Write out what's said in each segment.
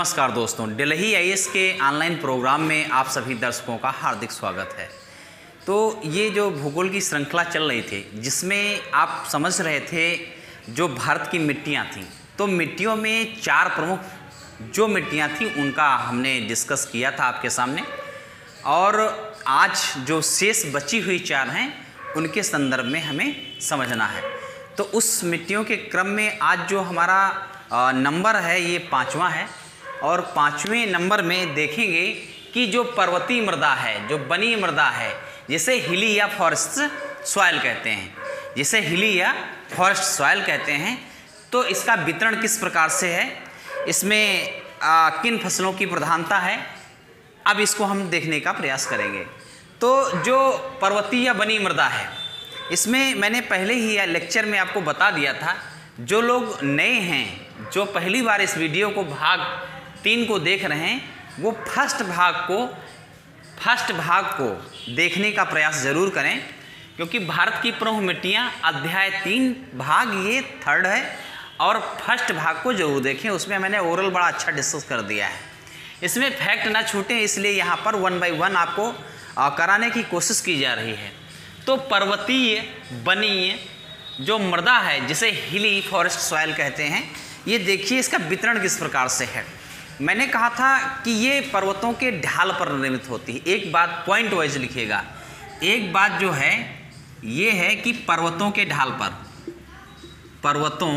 नमस्कार दोस्तों, दिल्ली आईएएस के ऑनलाइन प्रोग्राम में आप सभी दर्शकों का हार्दिक स्वागत है। तो ये जो भूगोल की श्रृंखला चल रही थी जिसमें आप समझ रहे थे जो भारत की मिट्टियाँ थीं, तो मिट्टियों में 4 प्रमुख जो मिट्टियाँ थीं उनका हमने डिस्कस किया था आपके सामने, और आज जो शेष बची हुई 4 हैं उनके संदर्भ में हमें समझना है। तो उस मिट्टियों के क्रम में आज जो हमारा नंबर है ये 5वां है, और 5वें नंबर में देखेंगे कि जो पर्वतीय मृदा है, जो बनी मृदा है, जिसे हिली या फॉरेस्ट सॉइल कहते हैं, जिसे हिली या फॉरेस्ट सॉइल कहते हैं, तो इसका वितरण किस प्रकार से है, इसमें किन फसलों की प्रधानता है, अब इसको हम देखने का प्रयास करेंगे। तो जो पर्वतीय या बनी मृदा है, इसमें मैंने पहले ही लेक्चर में आपको बता दिया था, जो लोग नए हैं, जो पहली बार इस वीडियो को भाग 3 को देख रहे हैं, वो फर्स्ट भाग को देखने का प्रयास ज़रूर करें, क्योंकि भारत की प्रमुख मिट्टियाँ अध्याय 3 भाग ये 3rd है, और फर्स्ट भाग को जरूर देखें। उसमें मैंने ओरल बड़ा अच्छा डिस्कस कर दिया है, इसमें फैक्ट ना छूटें, इसलिए यहाँ पर 1 by 1 आपको कराने की कोशिश की जा रही है। तो पर्वतीय बनी जो मृदा है, जिसे हिली फॉरेस्ट सॉइल कहते हैं, ये देखिए इसका वितरण किस प्रकार से है। मैंने कहा था कि ये पर्वतों के ढाल पर निर्मित होती है। एक बात पॉइंट वाइज लिखिएगा, एक बात जो है ये है कि पर्वतों के ढाल पर, पर्वतों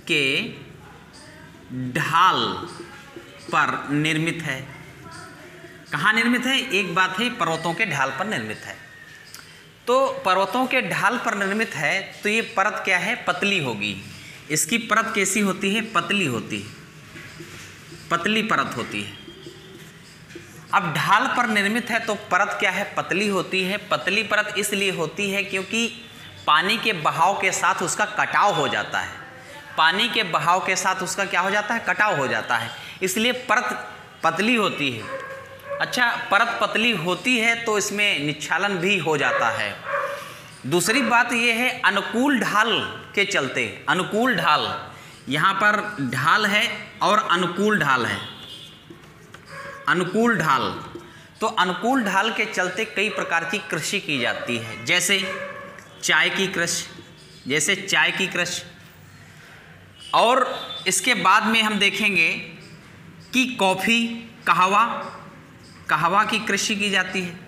के ढाल पर निर्मित है। कहाँ निर्मित है? एक बात है पर्वतों के ढाल पर निर्मित है। तो पर्वतों के ढाल पर निर्मित है, तो ये परत क्या है? पतली होगी। इसकी परत कैसी होती है? पतली होती है, पतली परत होती है। अब ढाल पर निर्मित है तो परत क्या है? पतली होती है। पतली परत इसलिए होती है क्योंकि पानी के बहाव के साथ उसका कटाव हो जाता है। पानी के बहाव के साथ उसका क्या हो जाता है? कटाव हो जाता है, इसलिए परत पतली होती है। अच्छा, परत पतली होती है तो इसमें निच्छालन भी हो जाता है। दूसरी बात यह है अनुकूल ढाल के चलते, अनुकूल ढाल, यहाँ पर ढाल है और अनुकूल ढाल है, अनुकूल ढाल, तो अनुकूल ढाल के चलते कई प्रकार की कृषि की जाती है, जैसे चाय की कृषि, जैसे चाय की कृषि। और इसके बाद में हम देखेंगे कि कॉफ़ी, कहवा की कृषि की जाती है।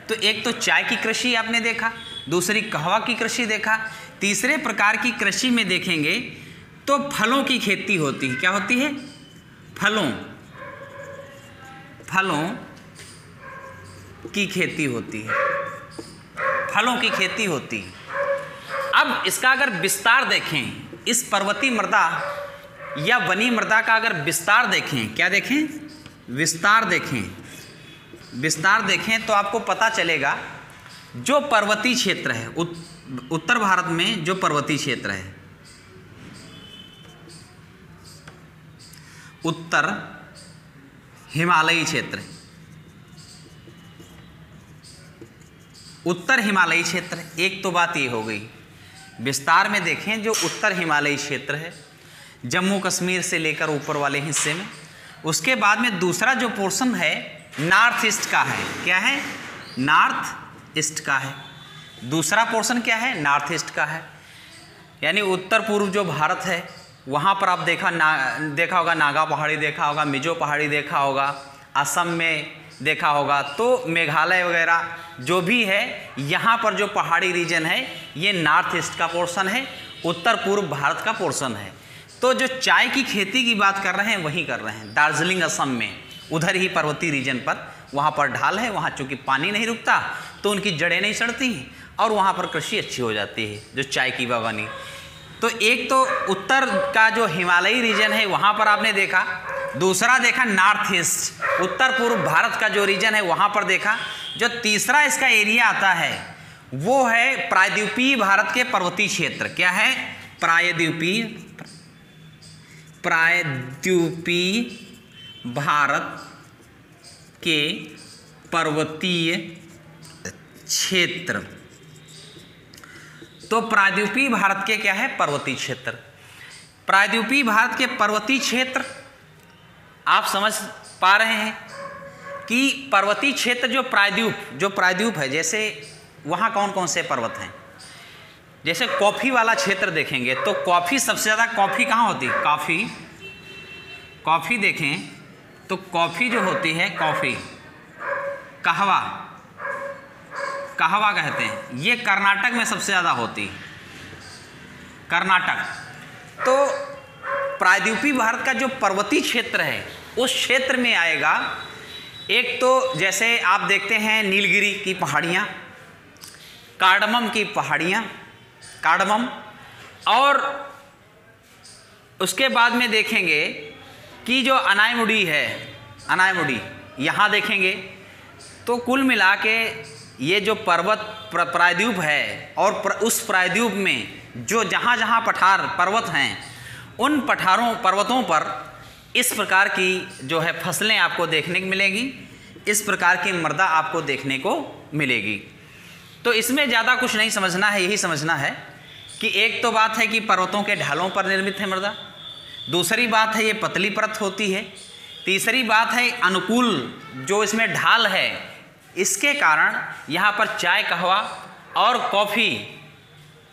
तो एक तो चाय की कृषि आपने देखा, दूसरी कहवा की कृषि देखा, तीसरे प्रकार की कृषि में देखेंगे तो फलों की खेती होती है। क्या होती है? फलों की खेती होती है, फलों की खेती होती है। अब इसका अगर विस्तार देखें, इस पर्वतीय मृदा या वनी मृदा का अगर विस्तार देखें, क्या देखें? विस्तार देखें, विस्तार देखें तो आपको पता चलेगा जो पर्वतीय क्षेत्र है, उत्तर भारत में जो पर्वतीय क्षेत्र है, उत्तर हिमालयी क्षेत्र, उत्तर हिमालयी क्षेत्र, एक तो बात ये हो गई। विस्तार में देखें जो उत्तर हिमालयी क्षेत्र है, जम्मू कश्मीर से लेकर ऊपर वाले हिस्से में। उसके बाद में दूसरा जो पोर्शन है नॉर्थ ईस्ट का है। क्या है? नॉर्थ ईस्ट का है। दूसरा पोर्शन क्या है? नॉर्थ ईस्ट का है। यानी उत्तर पूर्व जो भारत है, वहाँ पर आप देखा होगा नागा पहाड़ी देखा होगा, मिजो पहाड़ी देखा होगा, असम में देखा होगा, तो मेघालय वगैरह जो भी है, यहाँ पर जो पहाड़ी रीजन है ये नॉर्थ ईस्ट का पोर्शन है, उत्तर पूर्व भारत का पोर्शन है। तो जो चाय की खेती की बात कर रहे हैं वहीं कर रहे हैं, दार्जिलिंग असम में, उधर ही पर्वतीय रीजन पर, वहाँ पर ढाल है, वहाँ चूँकि पानी नहीं रुकता तो उनकी जड़ें नहीं सड़ती और वहाँ पर कृषि अच्छी हो जाती है, जो चाय की बागवानी। तो एक तो उत्तर का जो हिमालयी रीजन है वहाँ पर आपने देखा, दूसरा देखा नॉर्थ ईस्ट, उत्तर पूर्व भारत का जो रीजन है वहाँ पर देखा। जो तीसरा इसका एरिया आता है वो है प्रायद्वीपीय भारत के पर्वतीय क्षेत्र। क्या है? प्रायद्वीपीय भारत के पर्वतीय क्षेत्र। तो प्रायद्वीपीय भारत के क्या है? पर्वतीय क्षेत्र। प्रायद्वीपीय भारत के पर्वतीय क्षेत्र आप समझ पा रहे हैं कि पर्वतीय क्षेत्र जो प्रायद्वीप है, जैसे वहाँ कौन कौन से पर्वत हैं। जैसे कॉफ़ी वाला क्षेत्र देखेंगे तो कॉफ़ी सबसे ज़्यादा कॉफ़ी कहाँ होती है, कॉफ़ी देखें तो कॉफ़ी जो होती है, कॉफ़ी कहवा कहते हैं, ये कर्नाटक में सबसे ज़्यादा होती है, कर्नाटक। तो प्रायद्वीपीय भारत का जो पर्वतीय क्षेत्र है उस क्षेत्र में आएगा। एक तो जैसे आप देखते हैं नीलगिरी की पहाड़ियाँ, कार्डमम की पहाड़ियाँ, कार्डमम, और उसके बाद में देखेंगे कि जो अनायमुड़ी है, अनायमुड़ी यहाँ देखेंगे। तो कुल मिला के ये जो प्रायद्वीप है और उस प्रायद्वीप में जो जहाँ जहाँ पर्वत हैं, उन पर्वतों पर इस प्रकार की जो है फसलें आपको देखने को मिलेंगी, इस प्रकार की मृदा आपको देखने को मिलेगी। तो इसमें ज़्यादा कुछ नहीं समझना है, यही समझना है कि एक तो बात है कि पर्वतों के ढालों पर निर्मित है मृदा, दूसरी बात है ये पतली परत होती है, तीसरी बात है अनुकूल जो इसमें ढाल है, इसके कारण यहाँ पर चाय, कहवा और कॉफ़ी,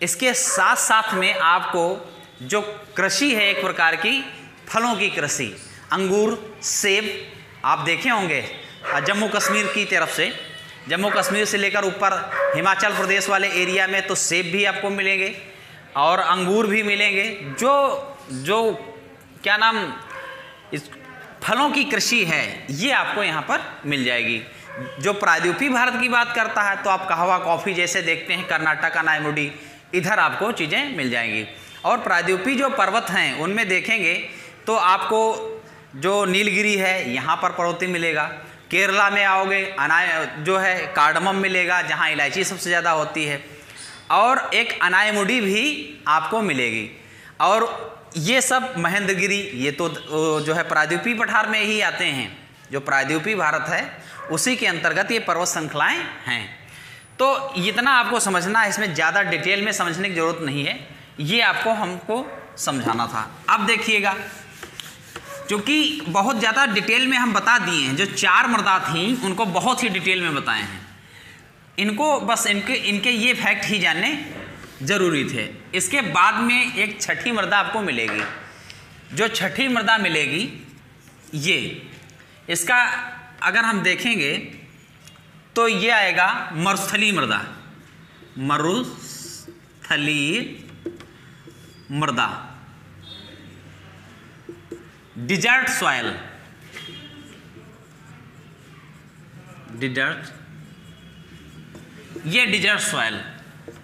इसके साथ साथ में आपको जो कृषि है एक प्रकार की फलों की कृषि, अंगूर, सेब आप देखे होंगे जम्मू कश्मीर की तरफ से, जम्मू कश्मीर से लेकर ऊपर हिमाचल प्रदेश वाले एरिया में तो सेब भी आपको मिलेंगे और अंगूर भी मिलेंगे। जो क्या नाम इस फलों की कृषि है ये आपको यहाँ पर मिल जाएगी। जो प्रायद्वीपीय भारत की बात करता है तो आप कहवा, कॉफ़ी जैसे देखते हैं कर्नाटक, अनायमुडी, इधर आपको चीज़ें मिल जाएंगी। और प्रायद्वीपीय जो पर्वत हैं उनमें देखेंगे तो आपको जो नीलगिरी है यहाँ पर पर्वतीय मिलेगा, केरला में आओगे जो है कार्डमम मिलेगा जहाँ इलायची सबसे ज़्यादा होती है, और एक अनायमुडी भी आपको मिलेगी। और ये सब महेंद्रगिरी, ये तो जो है प्रायद्वीपीय पठार में ही आते हैं, जो प्रायद्वीपीय भारत है उसी के अंतर्गत ये पर्वत श्रृंखलाएँ हैं। तो इतना आपको समझना है, इसमें ज़्यादा डिटेल में समझने की ज़रूरत नहीं है, ये आपको हमको समझाना था। अब देखिए, क्योंकि बहुत ज़्यादा डिटेल में हम बता दिए हैं, जो 4 मृदा थी उनको बहुत ही डिटेल में बताए हैं, इनको बस इनके ये फैक्ट ही जानने ज़रूरी थे। इसके बाद में एक छठी मृदा आपको मिलेगी। जो छठी मृदा मिलेगी ये, इसका अगर हम देखेंगे तो ये आएगा मरुस्थलीय मृदा, मरुस्थलीय मृदा, डिजर्ट सॉइल, ये डिजर्ट सॉइल।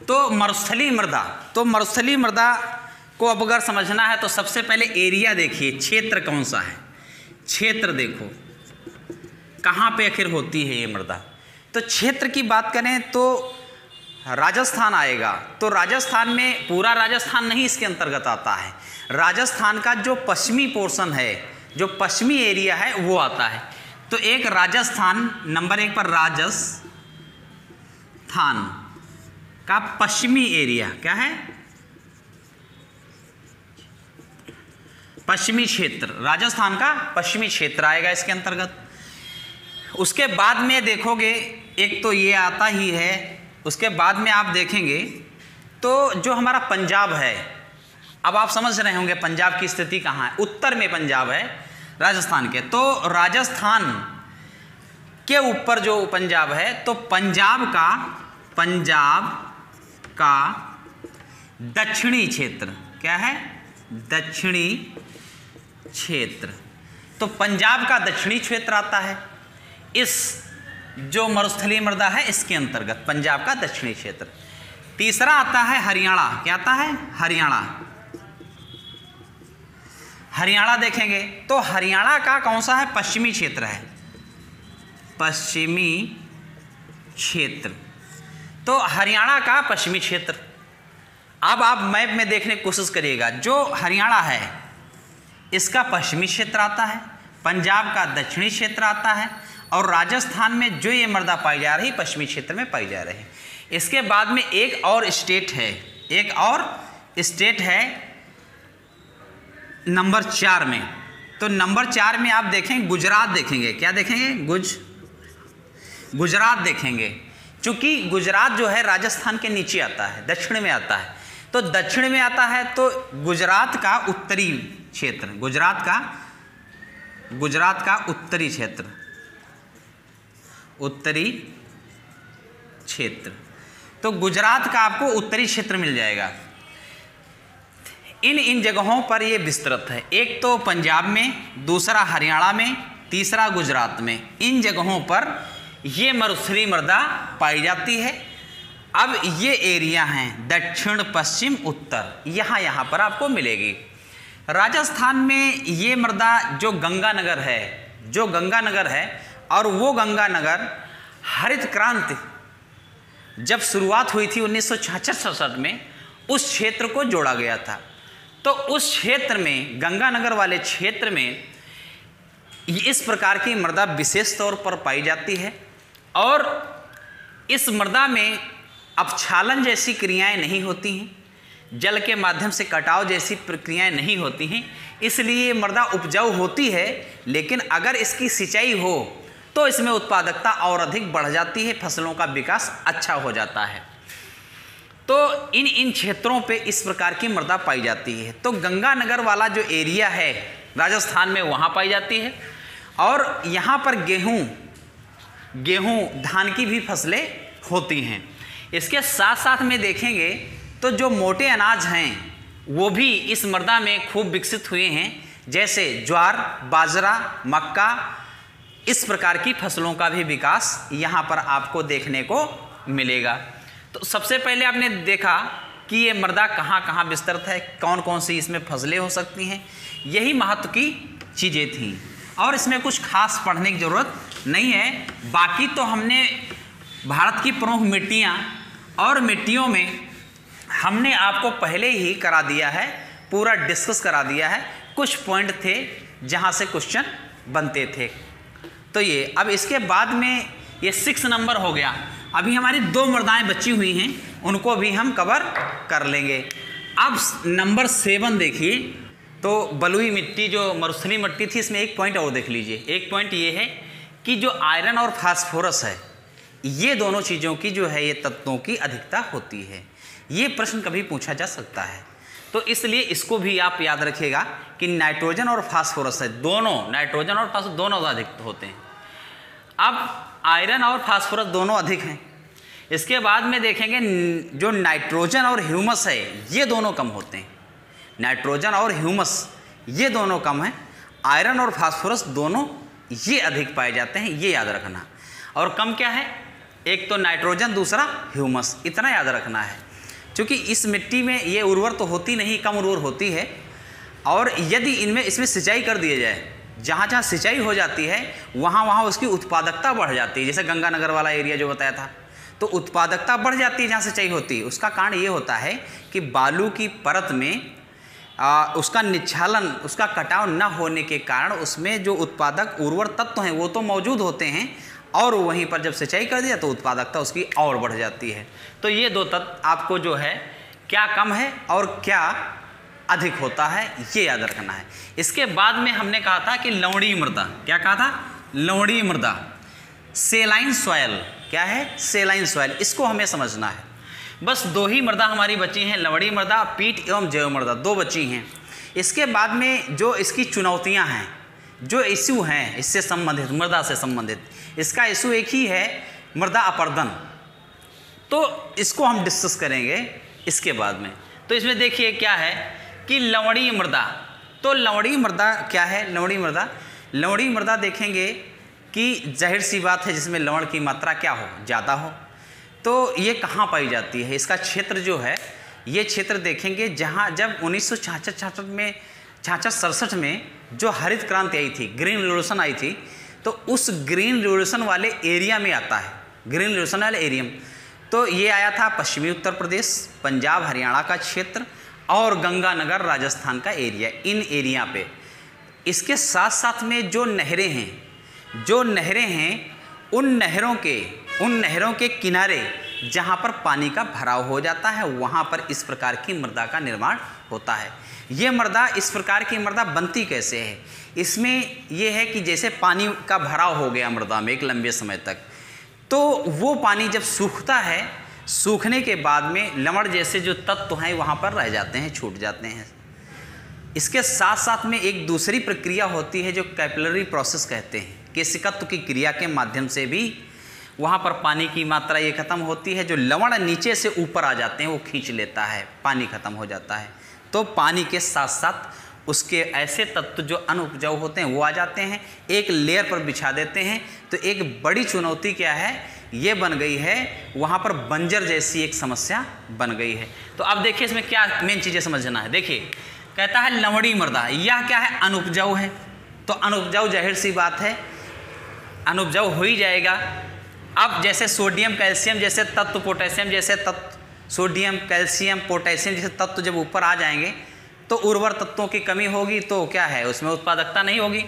तो मरुस्थलीय मृदा, तो मरुस्थलीय मृदा को अब अगर समझना है तो सबसे पहले एरिया देखिए, क्षेत्र कौन सा है, क्षेत्र देखो कहाँ पे आखिर होती है ये मृदा। तो क्षेत्र की बात करें तो राजस्थान आएगा। तो राजस्थान में पूरा राजस्थान नहीं इसके अंतर्गत आता है, राजस्थान का जो पश्चिमी पोर्शन है, जो पश्चिमी एरिया है वो आता है। तो एक राजस्थान नंबर 1 पर, राजस्थान का पश्चिमी एरिया क्या है, पश्चिमी क्षेत्र, राजस्थान का पश्चिमी क्षेत्र आएगा इसके अंतर्गत। उसके बाद में देखोगे एक तो ये आता ही है, उसके बाद में आप देखेंगे तो जो हमारा पंजाब है, अब आप समझ रहे होंगे पंजाब की स्थिति कहाँ है, उत्तर में पंजाब है राजस्थान के। तो राजस्थान के ऊपर जो पंजाब है, तो पंजाब का दक्षिणी क्षेत्र क्या है, दक्षिणी क्षेत्र। तो पंजाब का दक्षिणी क्षेत्र आता है इस जो मरुस्थलीय मृदा है इसके अंतर्गत, पंजाब का दक्षिणी क्षेत्र। तीसरा आता है हरियाणा, क्या आता है, हरियाणा। हरियाणा देखेंगे तो हरियाणा का कौन सा है, पश्चिमी क्षेत्र है, पश्चिमी क्षेत्र। तो हरियाणा का पश्चिमी क्षेत्र। अब आप मैप में देखने की कोशिश करिएगा, जो हरियाणा है इसका पश्चिमी क्षेत्र आता है, पंजाब का दक्षिणी क्षेत्र आता है, और राजस्थान में जो ये मृदा पाई जा रही पश्चिमी क्षेत्र में पाई जा रही है। इसके बाद में एक और स्टेट है, एक और स्टेट है नंबर 4 में, तो नंबर 4 में आप देखें गुजरात देखेंगे। क्या देखेंगे? गुजरात देखेंगे। चूंकि गुजरात जो है राजस्थान के नीचे आता है, दक्षिण में आता है, तो दक्षिण में आता है तो गुजरात का उत्तरी क्षेत्र, गुजरात का उत्तरी क्षेत्र, तो गुजरात का आपको उत्तरी क्षेत्र मिल जाएगा। इन जगहों पर ये विस्तृत है। एक तो पंजाब में, दूसरा हरियाणा में, तीसरा गुजरात में। इन जगहों पर ये मरुस्थलीय मृदा पाई जाती है। अब ये एरिया हैं दक्षिण, पश्चिम, उत्तर, यहाँ पर आपको मिलेगी। राजस्थान में ये मृदा जो गंगानगर है, और वो गंगानगर हरित क्रांति जब शुरुआत हुई थी 1966-67 में, उस क्षेत्र को जोड़ा गया था। तो उस क्षेत्र में, गंगानगर वाले क्षेत्र में, इस प्रकार की मृदा विशेष तौर पर पाई जाती है। और इस मृदा में अपक्षालन जैसी क्रियाएं नहीं होती हैं, जल के माध्यम से कटाव जैसी प्रक्रियाएं नहीं होती हैं, इसलिए मृदा उपजाऊ होती है। लेकिन अगर इसकी सिंचाई हो तो इसमें उत्पादकता और अधिक बढ़ जाती है, फसलों का विकास अच्छा हो जाता है। तो इन क्षेत्रों पे इस प्रकार की मृदा पाई जाती है। तो गंगानगर वाला जो एरिया है राजस्थान में, वहाँ पाई जाती है। और यहाँ पर गेहूँ, धान की भी फसलें होती हैं। इसके साथ साथ में देखेंगे तो जो मोटे अनाज हैं वो भी इस मृदा में खूब विकसित हुए हैं, जैसे ज्वार, बाजरा, मक्का, इस प्रकार की फसलों का भी विकास यहाँ पर आपको देखने को मिलेगा। तो सबसे पहले आपने देखा कि ये मृदा कहाँ कहाँ विस्तृत है, कौन कौन सी इसमें फसलें हो सकती हैं, यही महत्व की चीज़ें थीं। और इसमें कुछ खास पढ़ने की ज़रूरत नहीं है। बाकी तो हमने भारत की प्रमुख मिट्टियाँ और मिट्टियों में हमने आपको पहले ही करा दिया है, पूरा डिस्कस करा दिया है। कुछ पॉइंट थे जहाँ से क्वेश्चन बनते थे। तो ये अब इसके बाद में ये 6 नंबर हो गया। अभी हमारी 2 मृदाएं बची हुई हैं, उनको भी हम कवर कर लेंगे। अब नंबर 7 देखिए। तो बलुई मिट्टी, जो मरुस्थलीय मिट्टी थी, इसमें एक पॉइंट और देख लीजिए। एक पॉइंट ये है कि जो आयरन और फास्फोरस है, ये दोनों चीज़ों की जो है ये तत्वों की अधिकता होती है। ये प्रश्न कभी पूछा जा सकता है, तो इसलिए इसको भी आप याद रखिएगा कि नाइट्रोजन और फास्फोरस है, दोनों, नाइट्रोजन और फास्फोरस दोनों अधिक होते हैं। अब आयरन और फास्फोरस दोनों अधिक हैं। इसके बाद में देखेंगे जो नाइट्रोजन और ह्यूमस है, ये दोनों कम होते हैं। नाइट्रोजन और ह्यूमस ये दोनों कम हैं। आयरन और फास्फोरस दोनों ये अधिक पाए जाते हैं, ये याद रखना। और कम क्या है? एक तो नाइट्रोजन, दूसरा ह्यूमस, इतना याद रखना है। क्योंकि इस मिट्टी में ये उर्वर तो होती नहीं, कम उर्वर होती है। और यदि इसमें सिंचाई कर दिया जाए, जहाँ जहाँ सिंचाई हो जाती है वहाँ उसकी उत्पादकता बढ़ जाती है। जैसे गंगानगर वाला एरिया जो बताया था, तो उत्पादकता बढ़ जाती है जहाँ सिंचाई होती है। उसका कारण ये होता है कि बालू की परत में उसका निच्छालन, उसका कटाव न होने के कारण उसमें जो उत्पादक उर्वर तत्व हैं वो तो मौजूद होते हैं, और वहीं पर जब सिंचाई कर दिया तो उत्पादकता उसकी और बढ़ जाती है। तो ये 2 तत्व आपको जो है क्या कम है और क्या अधिक होता है, ये याद रखना है। इसके बाद में हमने कहा था कि लवणीय मृदा, क्या कहा था? लवणीय मृदा, सेलाइन सॉयल। क्या है? सेलाइन सॉयल। इसको हमें समझना है। बस 2 ही मृदा हमारी बची हैं, लवणीय मृदा, पीट एवं जैव मृदा, 2 बची हैं। इसके बाद में जो इसकी चुनौतियां हैं, जो इश्यू हैं इससे संबंधित, मृदा से संबंधित, इसका इशू एक ही है, मृदा अपरदन। तो इसको हम डिस्कस करेंगे इसके बाद में। तो इसमें देखिए क्या है कि लवणीय मृदा। तो लवणीय मृदा क्या है? लवणीय मृदा देखेंगे कि जाहिर सी बात है जिसमें लवण की मात्रा क्या हो, ज़्यादा हो। तो ये कहाँ पाई जाती है? इसका क्षेत्र जो है, ये क्षेत्र देखेंगे जहाँ जब 1966-67 में, 66-67 में जो हरित क्रांति आई थी, ग्रीन रिवोल्यूशन आई थी, तो उस ग्रीन रिवोल्यूशन वाले एरिया में आता है, ग्रीन रिवोल्यूशन वाले एरिया में। तो ये आया था पश्चिमी उत्तर प्रदेश, पंजाब, हरियाणा का क्षेत्र और गंगानगर राजस्थान का एरिया, इन एरिया पे। इसके साथ साथ में जो नहरें हैं, उन नहरों के किनारे जहाँ पर पानी का भराव हो जाता है, वहाँ पर इस प्रकार की मृदा का निर्माण होता है। ये मृदा, इस प्रकार की मृदा बनती कैसे है? इसमें यह है कि जैसे पानी का भराव हो गया मृदा में एक लंबे समय तक, तो वो पानी जब सूखता है, सूखने के बाद में लवण जैसे जो तत्व हैं वहाँ पर रह जाते हैं, छूट जाते हैं। इसके साथ साथ में एक दूसरी प्रक्रिया होती है जो कैपिलरी प्रोसेस कहते हैं। केशिकत्व की क्रिया के माध्यम से भी वहाँ पर पानी की मात्रा ये खत्म होती है। जो लवण नीचे से ऊपर आ जाते हैं वो खींच लेता है, पानी खत्म हो जाता है। तो पानी के साथ साथ उसके ऐसे तत्व जो अनुपजाऊ होते हैं वो आ जाते हैं, एक लेयर पर बिछा देते हैं। तो एक बड़ी चुनौती क्या है, ये बन गई है, वहाँ पर बंजर जैसी एक समस्या बन गई है। तो अब देखिए इसमें क्या मेन चीज़ें समझना है। देखिए कहता है लवणीय मृदा, यह क्या है, अनुपजाऊ है। तो अनुपजाऊ जाहिर सी बात है, अनुपजाऊ हो ही जाएगा। अब जैसे सोडियम कैल्शियम जैसे तत्व, पोटेशियम जैसे तत्व, सोडियम कैल्शियम पोटेशियम जैसे तत्व जब ऊपर आ जाएंगे तो उर्वर तत्वों की कमी होगी, तो क्या है, उसमें उत्पादकता नहीं होगी।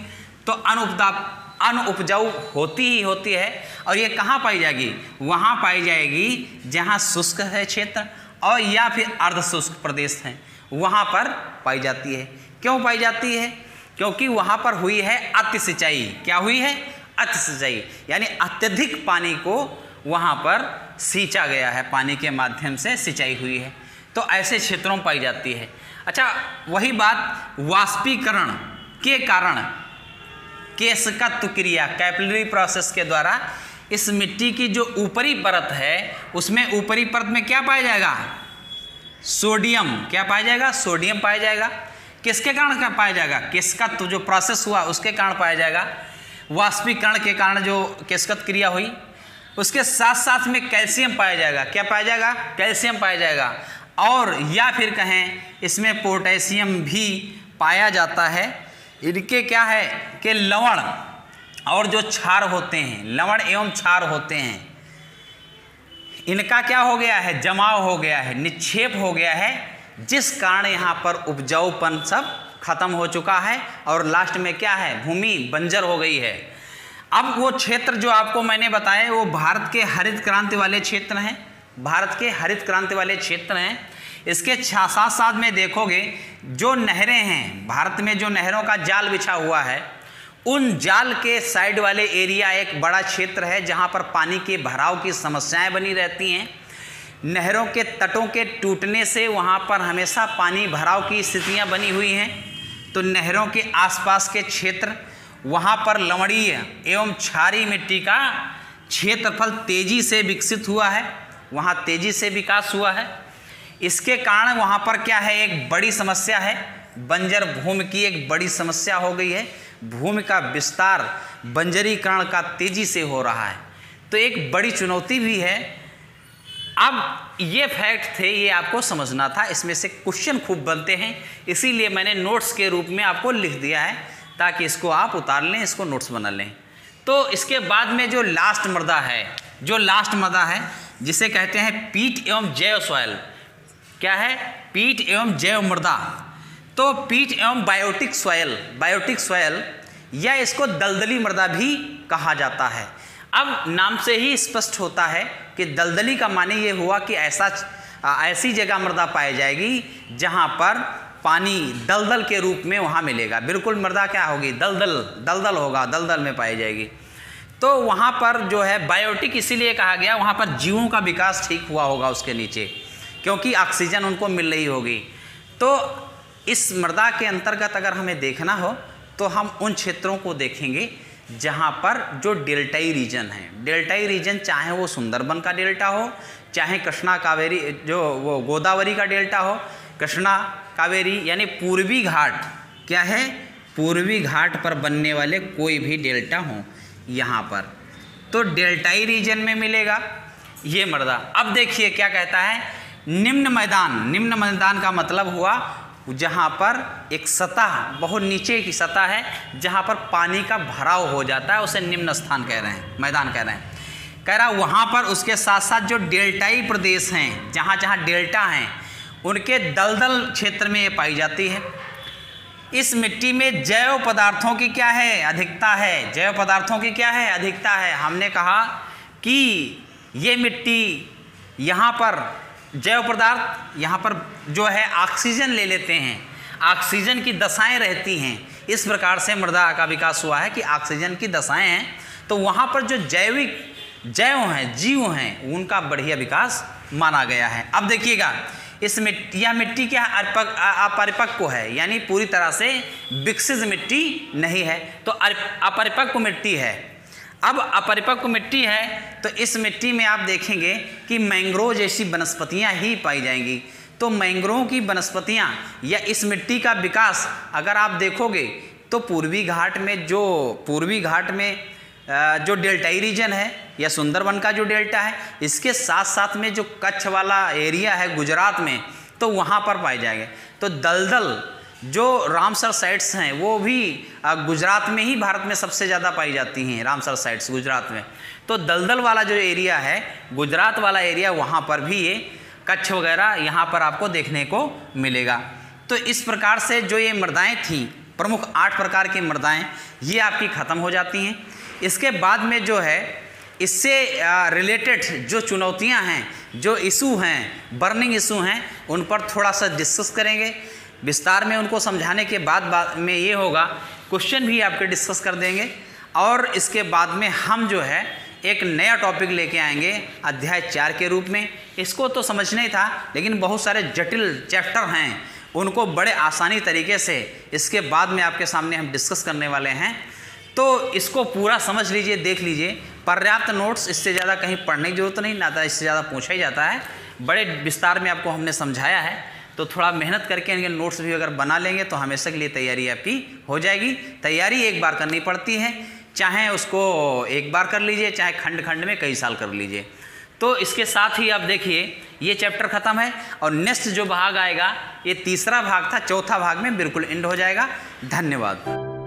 तो अनुपजाऊ होती ही होती है। और ये कहाँ पाई जाएगी? वहाँ पाई जाएगी जहाँ शुष्क है क्षेत्र और या फिर अर्धशुष्क प्रदेश हैं, वहाँ पर पाई जाती है। क्यों पाई जाती है? क्योंकि वहाँ पर हुई है अति सिंचाई। क्या हुई है? अति सिंचाई, यानी अत्यधिक पानी को वहाँ पर सींचा गया है, पानी के माध्यम से सिंचाई हुई है। तो ऐसे क्षेत्रों में पाई जाती है। अच्छा, वही बात वाष्पीकरण के कारण केशिकत्व क्रिया कैपिलरी प्रोसेस के द्वारा इस मिट्टी की जो ऊपरी परत है उसमें ऊपरी परत में क्या पाया जाएगा? सोडियम। क्या पाया जाएगा? सोडियम पाया जाएगा। किसके कारण क्या पाया जाएगा? केशिकत्व जो प्रोसेस हुआ उसके कारण पाया जाएगा, वाष्पीकरण के कारण जो केशिकत्व क्रिया हुई। उसके साथ साथ में कैल्शियम पाया जाएगा। क्या पाया जाएगा? कैल्शियम पाया जाएगा। और या फिर कहें इसमें पोटेशियम भी पाया जाता है। इनके क्या है कि लवण और जो क्षार होते हैं, लवण एवं क्षार होते हैं, इनका क्या हो गया है? जमाव हो गया है, निक्षेप हो गया है, जिस कारण यहाँ पर उपजाऊपन सब खत्म हो चुका है और लास्ट में क्या है? भूमि बंजर हो गई है। अब वो क्षेत्र जो आपको मैंने बताए वो भारत के हरित क्रांति वाले क्षेत्र हैं, भारत के हरित क्रांति वाले क्षेत्र हैं। इसके साथ साथ में देखोगे जो नहरें हैं, भारत में जो नहरों का जाल बिछा हुआ है, उन जाल के साइड वाले एरिया एक बड़ा क्षेत्र है जहाँ पर पानी के भराव की समस्याएं बनी रहती हैं। नहरों के तटों के टूटने से वहाँ पर हमेशा पानी भराव की स्थितियाँ बनी हुई हैं। तो नहरों के आसपास के क्षेत्र, वहाँ पर लवणीय एवं क्षारीय मिट्टी का क्षेत्रफल तेजी से विकसित हुआ है, वहाँ तेजी से विकास हुआ है। इसके कारण वहाँ पर क्या है? एक बड़ी समस्या है, बंजर भूमि की एक बड़ी समस्या हो गई है। भूमि का विस्तार, बंजरीकरण का तेजी से हो रहा है। तो एक बड़ी चुनौती भी है। अब ये फैक्ट थे, ये आपको समझना था। इसमें से क्वेश्चन खूब बनते हैं, इसीलिए मैंने नोट्स के रूप में आपको लिख दिया है ताकि इसको आप उतार लें, इसको नोट्स बना लें। तो इसके बाद में जो लास्ट मृदा है, जो लास्ट मृदा है जिसे कहते हैं पीट एवं जैव सॉइल। क्या है? पीट एवं जैव मृदा। तो पीट एवं बायोटिक सॉइल या इसको दलदली मृदा भी कहा जाता है। अब नाम से ही स्पष्ट होता है कि दलदली का माने ये हुआ कि ऐसी जगह मृदा पाई जाएगी जहाँ पर पानी दलदल के रूप में वहाँ मिलेगा। बिल्कुल मृदा क्या होगी? दलदल होगा, दलदल में पाई जाएगी। तो वहाँ पर जो है बायोटिक इसीलिए कहा गया, वहाँ पर जीवों का विकास ठीक हुआ होगा उसके नीचे, क्योंकि ऑक्सीजन उनको मिल रही होगी। तो इस मृदा के अंतर्गत अगर हमें देखना हो तो हम उन क्षेत्रों को देखेंगे जहाँ पर जो डेल्टाई रीजन है। डेल्टाई रीजन चाहे वो सुंदरबन का डेल्टा हो, चाहे कृष्णा कावेरी जो वो गोदावरी का डेल्टा हो, कृष्णा कावेरी यानी पूर्वी घाट, क्या है? पूर्वी घाट पर बनने वाले कोई भी डेल्टा हो यहाँ पर, तो डेल्टाई रीजन में मिलेगा ये मृदा। अब देखिए क्या कहता है, निम्न मैदान का मतलब हुआ जहाँ पर एक सतह, बहुत नीचे की सतह है जहाँ पर पानी का भराव हो जाता है, उसे निम्न स्थान कह रहे हैं, मैदान कह रहे हैं। कह रहा वहाँ पर उसके साथ साथ जो डेल्टाई प्रदेश हैं, जहाँ जहाँ डेल्टा हैं, उनके दलदल क्षेत्र में ये पाई जाती है। इस मिट्टी में जैव पदार्थों की क्या है? अधिकता है। जैव पदार्थों की क्या है? अधिकता है। हमने कहा कि ये मिट्टी यहाँ पर जैव पदार्थ यहाँ पर जो है ऑक्सीजन ले लेते हैं, ऑक्सीजन की दशाएं रहती हैं। इस प्रकार से मृदा का विकास हुआ है कि ऑक्सीजन की दशाएं हैं, तो वहाँ पर जो जैव हैं, जीव हैं, उनका बढ़िया विकास माना गया है। अब देखिएगा, यह मिट्टी क्या अपरिपक्व है, यानी पूरी तरह से विकसित मिट्टी नहीं है, तो अपरिपक्व मिट्टी है। अब अपरिपक्व मिट्टी है तो इस मिट्टी में आप देखेंगे कि मैंग्रोव जैसी वनस्पतियां ही पाई जाएंगी। तो मैंग्रोव की वनस्पतियां या इस मिट्टी का विकास अगर आप देखोगे तो पूर्वी घाट में जो डेल्टाई रीजन है या सुंदरबन का जो डेल्टा है, इसके साथ साथ में जो कच्छ वाला एरिया है गुजरात में, तो वहाँ पर पाए जाएंगे। तो दलदल जो रामसर साइट्स हैं वो भी गुजरात में ही भारत में सबसे ज़्यादा पाई जाती हैं, रामसर साइट्स गुजरात में। तो दलदल वाला जो एरिया है, गुजरात वाला एरिया, वहाँ पर भी ये कच्छ वगैरह यहाँ पर आपको देखने को मिलेगा। तो इस प्रकार से जो ये मृदाएँ थीं, प्रमुख 8 प्रकार की मृदाएँ, ये आपकी ख़त्म हो जाती हैं। इसके बाद में जो है इससे रिलेटेड जो चुनौतियां हैं, जो इशू हैं, बर्निंग इशू हैं, उन पर थोड़ा सा डिस्कस करेंगे विस्तार में। उनको समझाने के बाद में ये होगा, क्वेश्चन भी आपके डिस्कस कर देंगे। और इसके बाद में हम जो है एक नया टॉपिक लेके आएंगे अध्याय 4 के रूप में। इसको तो समझना ही था, लेकिन बहुत सारे जटिल चैप्टर हैं, उनको बड़े आसानी तरीके से इसके बाद में आपके सामने हम डिस्कस करने वाले हैं। तो इसको पूरा समझ लीजिए, देख लीजिए, पर्याप्त नोट्स, इससे ज़्यादा कहीं पढ़ने की जरूरत नहीं, ना तो इससे ज़्यादा पूछा ही जाता है। बड़े विस्तार में आपको हमने समझाया है, तो थोड़ा मेहनत करके इनके नोट्स भी अगर बना लेंगे तो हमेशा के लिए तैयारी आपकी हो जाएगी। तैयारी एक बार करनी पड़ती है, चाहे उसको एक बार कर लीजिए, चाहे खंड खंड में कई साल कर लीजिए। तो इसके साथ ही आप देखिए ये चैप्टर ख़त्म है, और नेक्स्ट जो भाग आएगा ये तीसरा भाग था, चौथा भाग में बिल्कुल एंड हो जाएगा। धन्यवाद।